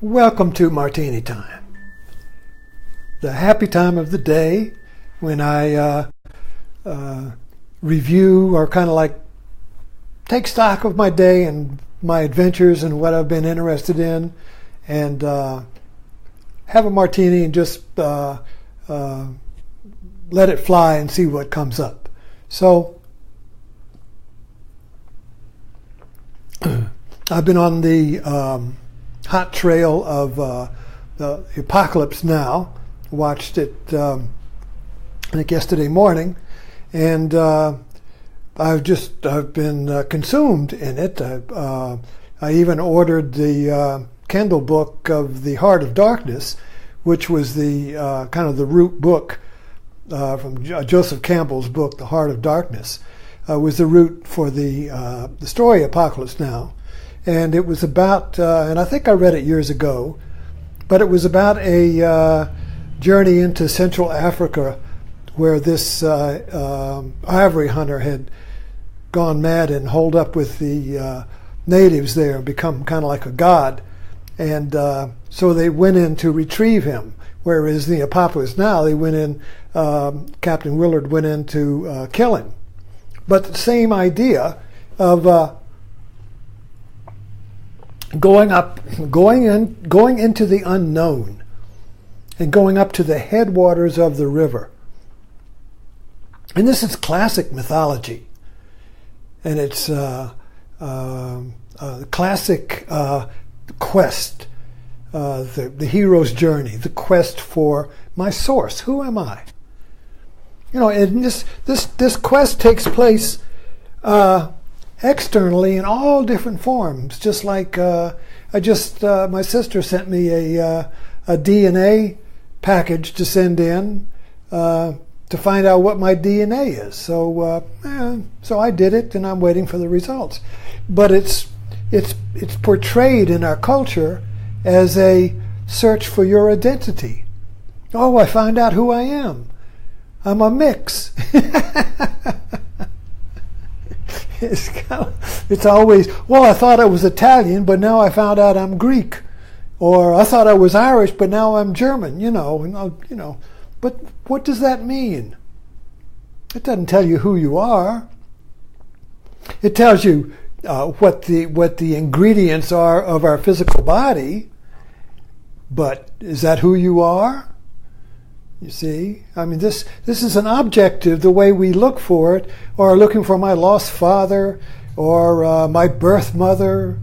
Welcome to Martini Time, the happy time of the day when I review or kind of like take stock of my day and my adventures and what I've been interested in, and have a martini and just let it fly and see what comes up. So I've been on the hot trail of the Apocalypse Now. Watched it I think yesterday morning, and I've been consumed in it. I even ordered the Kindle book of The Heart of Darkness, which was the kind of the root book from Joseph Campbell's book, The Heart of Darkness, was the root for the story Apocalypse Now. And it was about, and I think I read it years ago, but it was about a journey into Central Africa where this ivory hunter had gone mad and holed up with the natives there and become kind of like a god. And so they went in to retrieve him, whereas the Apocalypse Now, they went in, Captain Willard went in to kill him. But the same idea of going into the unknown and going up to the headwaters of the river. And this is classic mythology. And it's classic quest, the hero's journey, the quest for my source. Who am I? You know, and this quest takes place externally in all different forms. Just like my sister sent me a DNA package to send in to find out what my DNA is. So I did it, and I'm waiting for the results. But it's portrayed in our culture as a search for your identity. Oh, I found out who I am. I'm a mix. It's always, well, I thought I was Italian, but now I found out I'm Greek. Or I thought I was Irish, but now I'm German. You know. But what does that mean? It doesn't tell you who you are. It tells you what the ingredients are of our physical body. But is that who you are? You see, I mean, this is an objective, the way we look for it, or looking for my lost father, or my birth mother,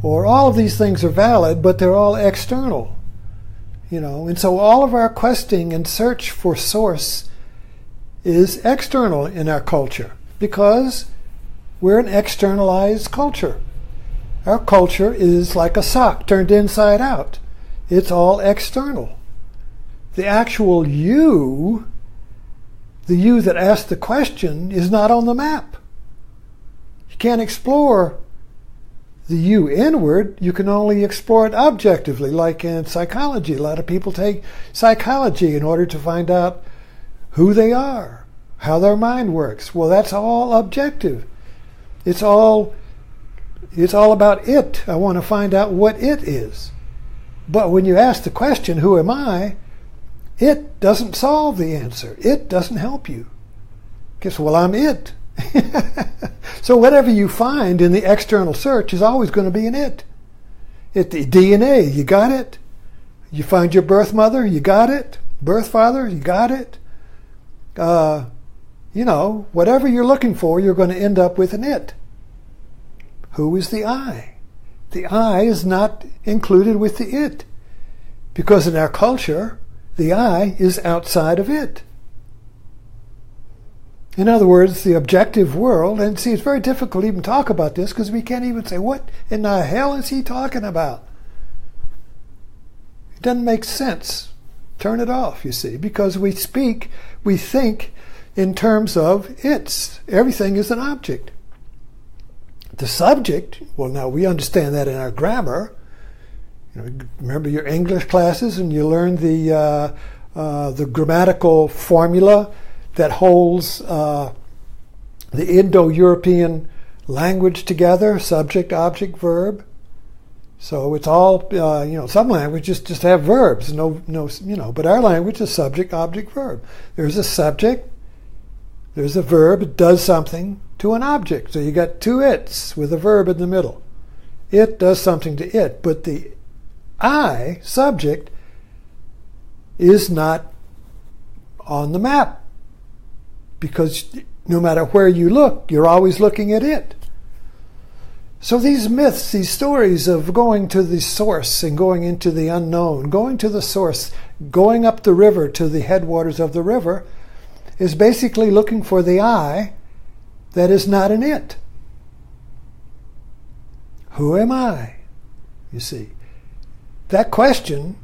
or all of these things are valid, but they're all external. You know, and so all of our questing and search for source is external in our culture, because we're an externalized culture. Our culture is like a sock turned inside out. It's all external. The actual you, the you that asked the question, is not on the map. You can't explore the you inward. You can only explore it objectively, like in psychology. A lot of people take psychology in order to find out who they are, how their mind works. Well, that's all objective. It's all about it. I want to find out what it is. But when you ask the question, who am I? It doesn't solve the answer. It doesn't help you. Guess, well, I'm it. So whatever you find in the external search is always going to be an it. The DNA, you got it. You find your birth mother, you got it. Birth father, you got it. Whatever you're looking for, you're going to end up with an it. Who is the I? The I is not included with the it. Because in our culture, the I is outside of it. In other words, the objective world, and see, it's very difficult to even talk about this because we can't even say, what in the hell is he talking about? It doesn't make sense. Turn it off, you see, because we think in terms of it's. Everything is an object. The subject, well, now we understand that in our grammar. Remember your English classes, and you learn the grammatical formula that holds the Indo-European language together, subject, object, verb. So it's all, some languages just have verbs, but our language is subject, object, verb. There's a subject, there's a verb, it does something to an object. So you got two it's with a verb in the middle. It does something to it, but the I, subject, is not on the map, because no matter where you look, you're always looking at it. So these myths, these stories of going to the source and going into the unknown, going to the source, going up the river to the headwaters of the river, is basically looking for the I that is not an it. Who am I? You see, that question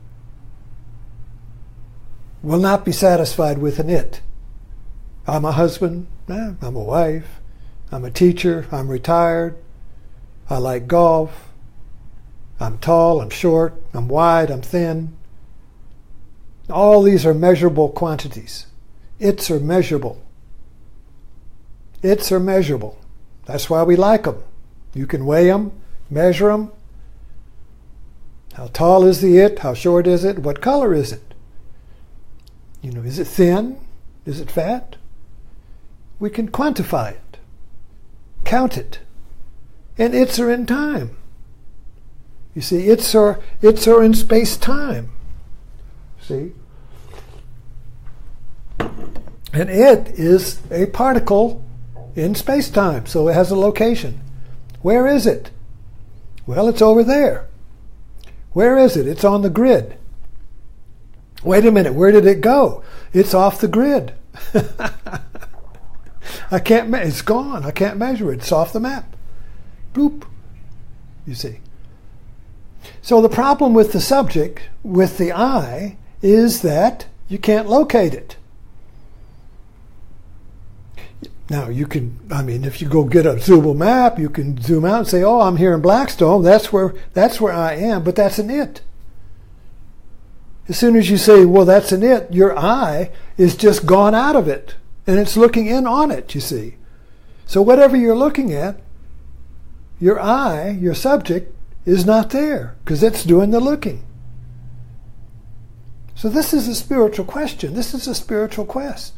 will not be satisfied with an it. I'm a husband, I'm a wife, I'm a teacher, I'm retired, I like golf, I'm tall, I'm short, I'm wide, I'm thin. All these are measurable quantities. It's are measurable. It's are measurable. That's why we like them. You can weigh them, measure them. How tall is the it? How short is it? What color is it? Is it thin? Is it fat? We can quantify it, count it. And it's are in time. You see, it's are in space-time. See? And it is a particle in space-time, so it has a location. Where is it? Well, it's over there. Where is it? It's on the grid. Wait a minute, where did it go? It's off the grid. It's gone. I can't measure it. It's off the map. Bloop. You see. So the problem with the subject, with the I, is that you can't locate it. Now you can, if you go get a zoomable map, you can zoom out and say, oh, I'm here in Blackstone. That's where I am, but that's an it. As soon as you say, well, that's an it, your I is just gone out of it. And it's looking in on it, you see. So whatever you're looking at, your I, your subject, is not there, because it's doing the looking. So this is a spiritual question. This is a spiritual quest.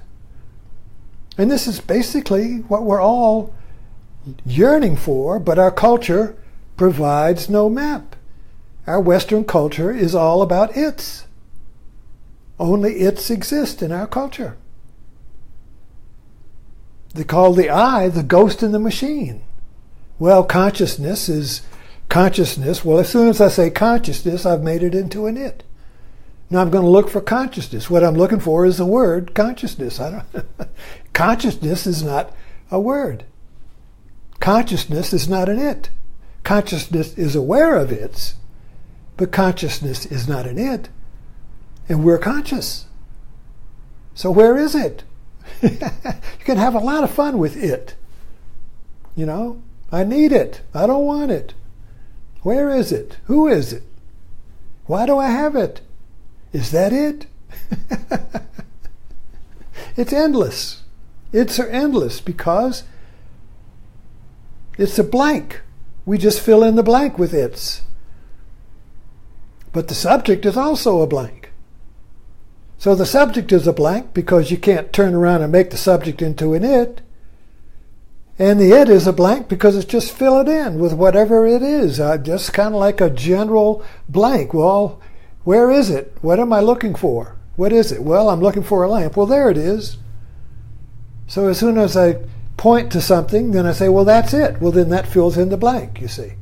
And this is basically what we're all yearning for, but our culture provides no map. Our Western culture is all about its. Only its exist in our culture. They call the I the ghost in the machine. Well, consciousness is consciousness. Well, as soon as I say consciousness, I've made it into an it. Now I'm going to look for consciousness. What I'm looking for is the word consciousness. Consciousness is not a word. Consciousness is not an it. Consciousness is aware of its, but consciousness is not an it. And we're conscious. So where is it? You can have a lot of fun with it. I need it. I don't want it. Where is it? Who is it? Why do I have it? Is that it? It's endless. It's endless because it's a blank. We just fill in the blank with its. But the subject is also a blank. So the subject is a blank because you can't turn around and make the subject into an it. And the it is a blank because it's just fill it in with whatever it is. Just kind of like a general blank. Well, where is it? What am I looking for? What is it? Well, I'm looking for a lamp. Well, there it is. So as soon as I point to something, then I say, well, that's it. Well, then that fills in the blank, you see.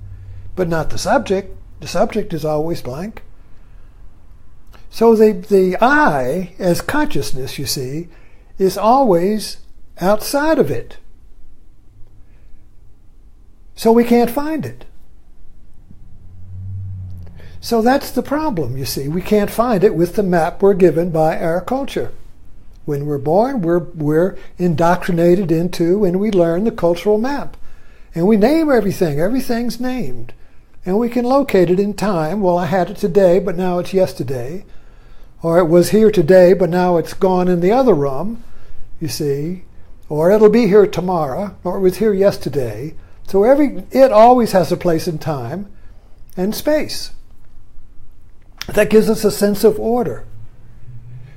But not the subject. The subject is always blank. So the I, as consciousness, you see, is always outside of it. So we can't find it. So that's the problem, you see. We can't find it with the map we're given by our culture. When we're born, we're indoctrinated into and we learn the cultural map. And we name everything. Everything's named. And we can locate it in time. Well, I had it today, but now it's yesterday. Or it was here today, but now it's gone in the other room, you see. Or it'll be here tomorrow, or it was here yesterday. So it always has a place in time and space. That gives us a sense of order.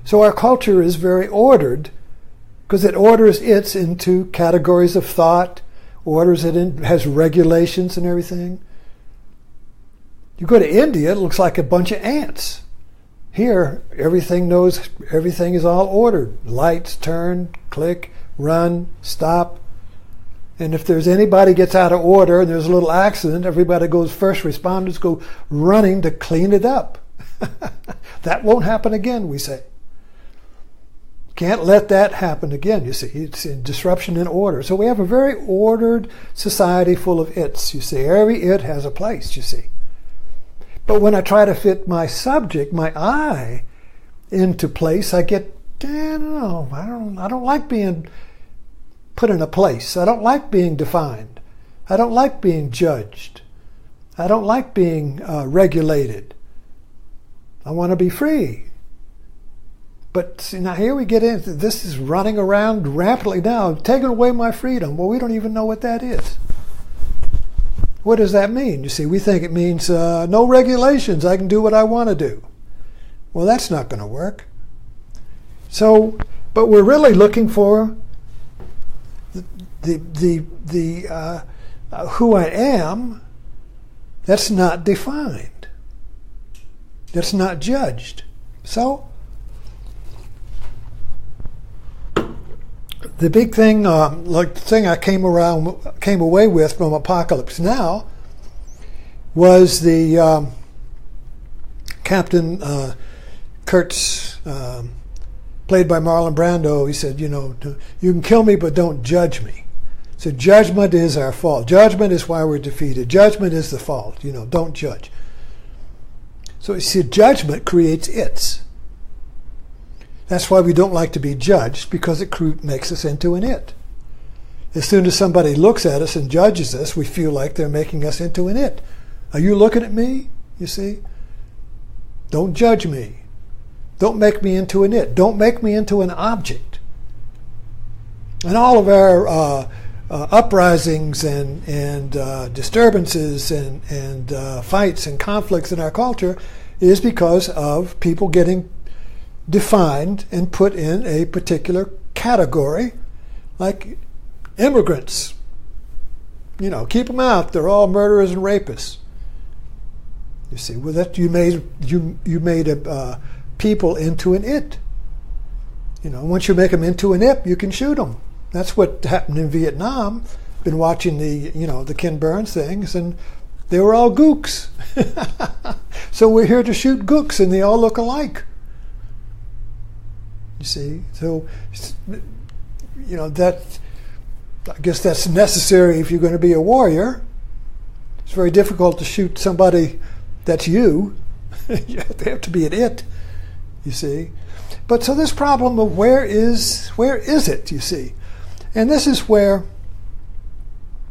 So our culture is very ordered because it orders its into categories of thought, orders it in, has regulations and everything. You go to India, it looks like a bunch of ants. Here, everything is all ordered. Lights, turn, click, run, stop. And if there's anybody gets out of order and there's a little accident, everybody goes, first responders go running to clean it up. That won't happen again, we say. Can't let that happen again, you see. It's a disruption in order. So we have a very ordered society full of its, you see. Every it has a place, you see. But when I try to fit my subject, my I, into place, I get, I don't like being put in a place. I don't like being defined. I don't like being judged. I don't like being regulated. I want to be free. But see, now here we get into this is running around rapidly now, taking away my freedom. Well, we don't even know what that is. What does that mean? You see, we think it means no regulations. I can do what I want to do. Well, that's not going to work. So, but we're really looking for the who I am. That's not defined. That's not judged. So, the big thing, like the thing I came away with from Apocalypse Now, was the Captain Kurtz, played by Marlon Brando. He said, you can kill me, but don't judge me. So judgment is our fault. Judgment is why we're defeated. Judgment is the fault. Don't judge. So you see, judgment creates its. That's why we don't like to be judged, because it makes us into an it. As soon as somebody looks at us and judges us, we feel like they're making us into an it. Are you looking at me? You see? Don't judge me. Don't make me into an it. Don't make me into an object. And all of our uprisings and disturbances and fights and conflicts in our culture is because of people getting defined and put in a particular category, like immigrants. Keep them out. They're all murderers and rapists. You see, well, that you made a people into an it. Once you make them into an it, you can shoot them. That's what happened in Vietnam. Been watching the Ken Burns things, and they were all gooks. So we're here to shoot gooks, and they all look alike. You see, so that, I guess that's necessary if you're going to be a warrior. It's very difficult to shoot somebody that's you. You have to be an it, you see. But so this problem of where is it, you see, and this is where,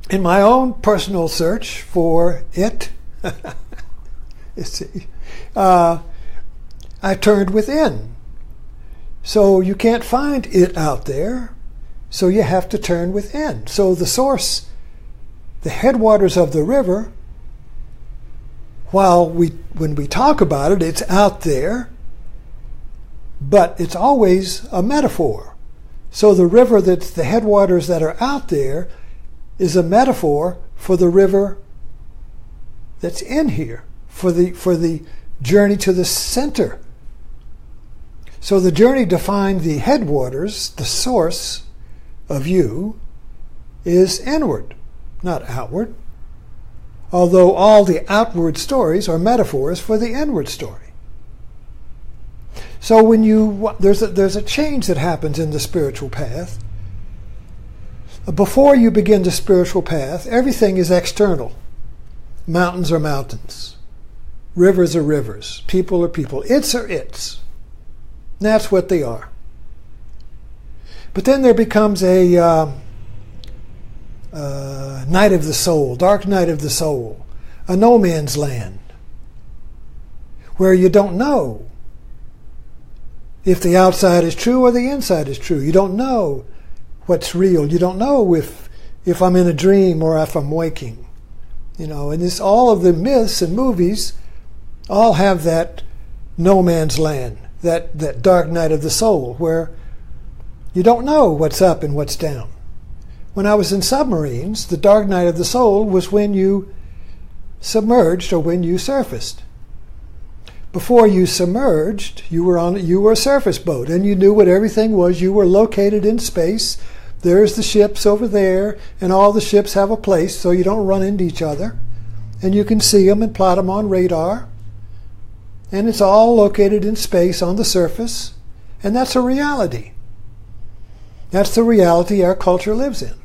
in my own personal search for it, you see, I turned within. So you can't find it out there, so you have to turn within. So the source, the headwaters of the river, when we talk about it, it's out there, but it's always a metaphor. So the river the headwaters that are out there is a metaphor for the river that's in here, for the journey to the center. So the journey to find the headwaters, the source of you, is inward, not outward. Although all the outward stories are metaphors for the inward story. So when there's a change that happens in the spiritual path. Before you begin the spiritual path, everything is external. Mountains are mountains. Rivers are rivers. People are people. Its are its. That's what they are. But then there becomes a night of the soul, dark night of the soul, a no man's land, where you don't know if the outside is true or the inside is true. You don't know what's real. You don't know if if I'm in a dream or if I'm waking. And this, all of the myths and movies all have that no man's land, that dark night of the soul, where you don't know what's up and what's down. When I was in submarines, the dark night of the soul was when you submerged or when you surfaced. Before you submerged, you were a surface boat, and you knew what everything was. You were located in space. There's the ships over there, and all the ships have a place so you don't run into each other. And you can see them and plot them on radar. And it's all located in space on the surface. And that's a reality. That's the reality our culture lives in.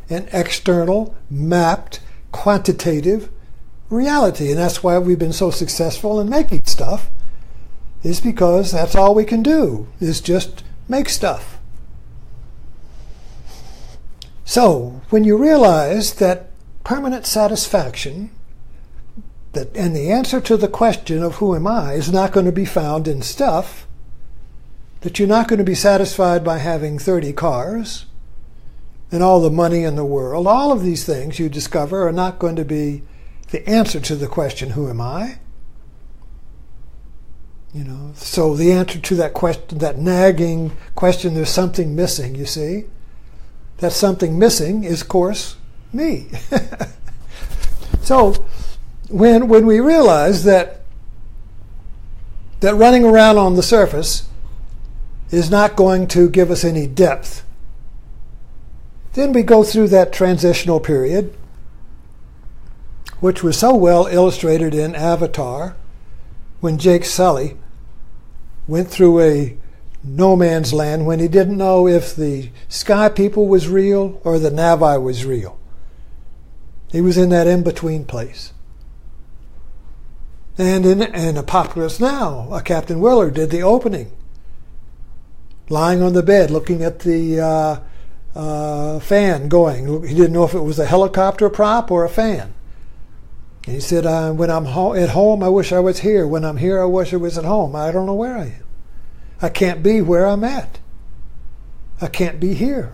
An external, mapped, quantitative reality. And that's why we've been so successful in making stuff, is because that's all we can do, is just make stuff. So, when you realize that permanent satisfaction, and the answer to the question of who am I is not going to be found in stuff, that you're not going to be satisfied by having 30 cars and all the money in the world, all of these things you discover are not going to be the answer to the question, who am I? So the answer to that question, that nagging question, there's something missing, you see? That something missing is, of course, me. So when we realize that running around on the surface is not going to give us any depth, then we go through that transitional period, which was so well illustrated in Avatar, when Jake Sully went through a no man's land when he didn't know if the sky people was real or the Navi was real. He was in that in-between place. And in Apocalypse Now, Captain Willard did the opening, lying on the bed looking at the fan going. He didn't know if it was a helicopter prop or a fan. And he said, when I'm at home, I wish I was here. When I'm here, I wish I was at home. I don't know where I am. I can't be where I'm at. I can't be here.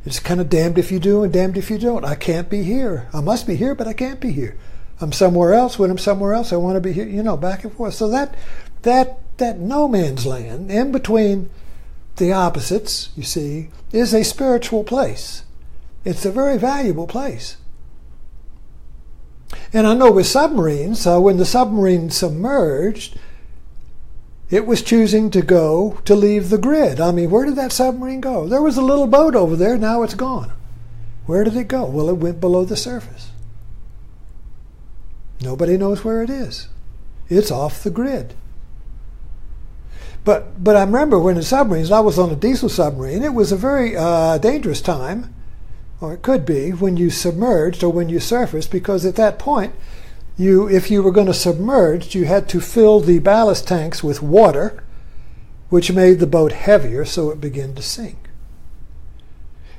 It's kind of damned if you do and damned if you don't. I can't be here. I must be here, but I can't be here. I'm somewhere else. When I'm somewhere else, I want to be here, back and forth. So that no man's land, in between the opposites, you see, is a spiritual place. It's a very valuable place. And I know with submarines, when the submarine submerged, it was choosing to leave the grid. I mean, where did that submarine go? There was a little boat over there, now it's gone. Where did it go? Well, it went below the surface. Nobody knows where it is. It's off the grid. But I remember when in submarines, I was on a diesel submarine, it was a very dangerous time, or it could be, when you submerged or when you surfaced, because at that point, if you were going to submerge, you had to fill the ballast tanks with water, which made the boat heavier, so it began to sink.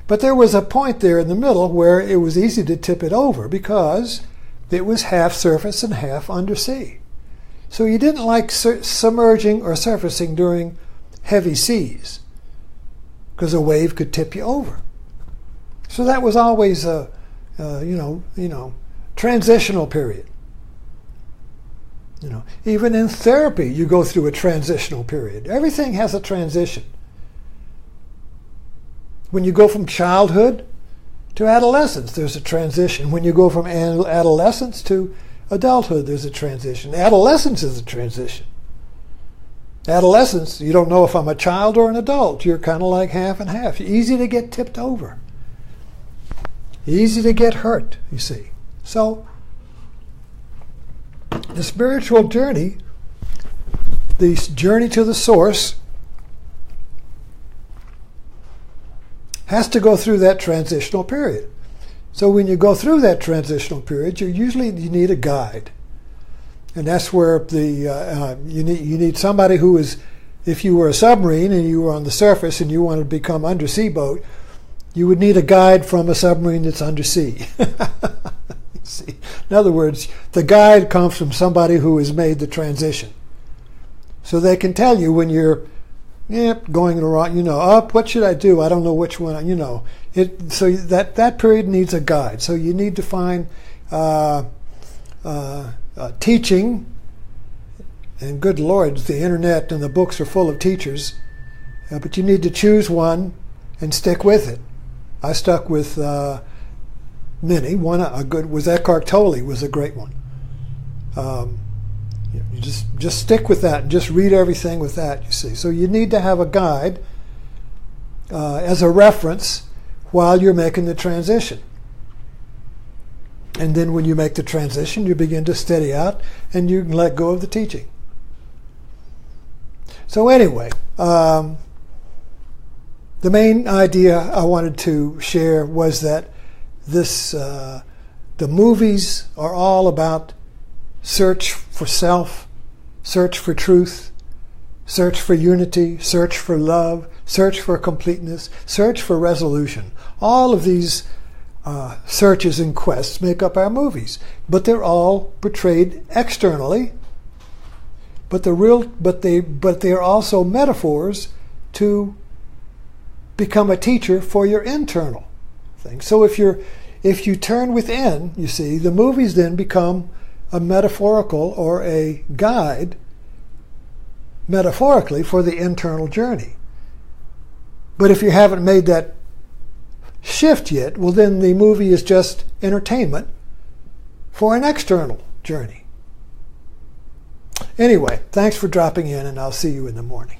But there was a point there in the middle where it was easy to tip it over because it was half surface and half undersea. So you didn't like submerging or surfacing during heavy seas because a wave could tip you over. So that was always a transitional period. Even in therapy, you go through a transitional period. Everything has a transition. When you go from childhood to adolescence, there's a transition. When you go from adolescence to adulthood, there's a transition. Adolescence is a transition. Adolescence, you don't know if I'm a child or an adult. You're kind of like half and half. Easy to get tipped over. Easy to get hurt, you see. So, the spiritual journey, the journey to the source, has to go through that transitional period. So when you go through that transitional period, you need a guide. And that's where you need somebody who is, if you were a submarine and you were on the surface and you wanted to become undersea boat, you would need a guide from a submarine that's undersea. See? In other words, the guide comes from somebody who has made the transition. So they can tell you when you're Yep, going the wrong, up, what should I do? I don't know which one, So that period needs a guide. So you need to find teaching, and good Lord, the internet and the books are full of teachers, but you need to choose one and stick with it. I stuck with many. One a good was Eckhart Tolle was a great one. You just stick with that and just read everything with that, you see. So you need to have a guide as a reference while you're making the transition. And then when you make the transition, you begin to steady out and you can let go of the teaching. So anyway, the main idea I wanted to share was that the movies are all about search for self, search for truth, search for unity, search for love, search for completeness, search for resolution. All of these searches and quests make up our movies, but they're all portrayed externally. But they're also metaphors to become a teacher for your internal thing. So if you turn within, you see, the movies then become a metaphorical or a guide metaphorically for the internal journey. But if you haven't made that shift yet, well then the movie is just entertainment for an external journey. Anyway, thanks for dropping in, and I'll see you in the morning.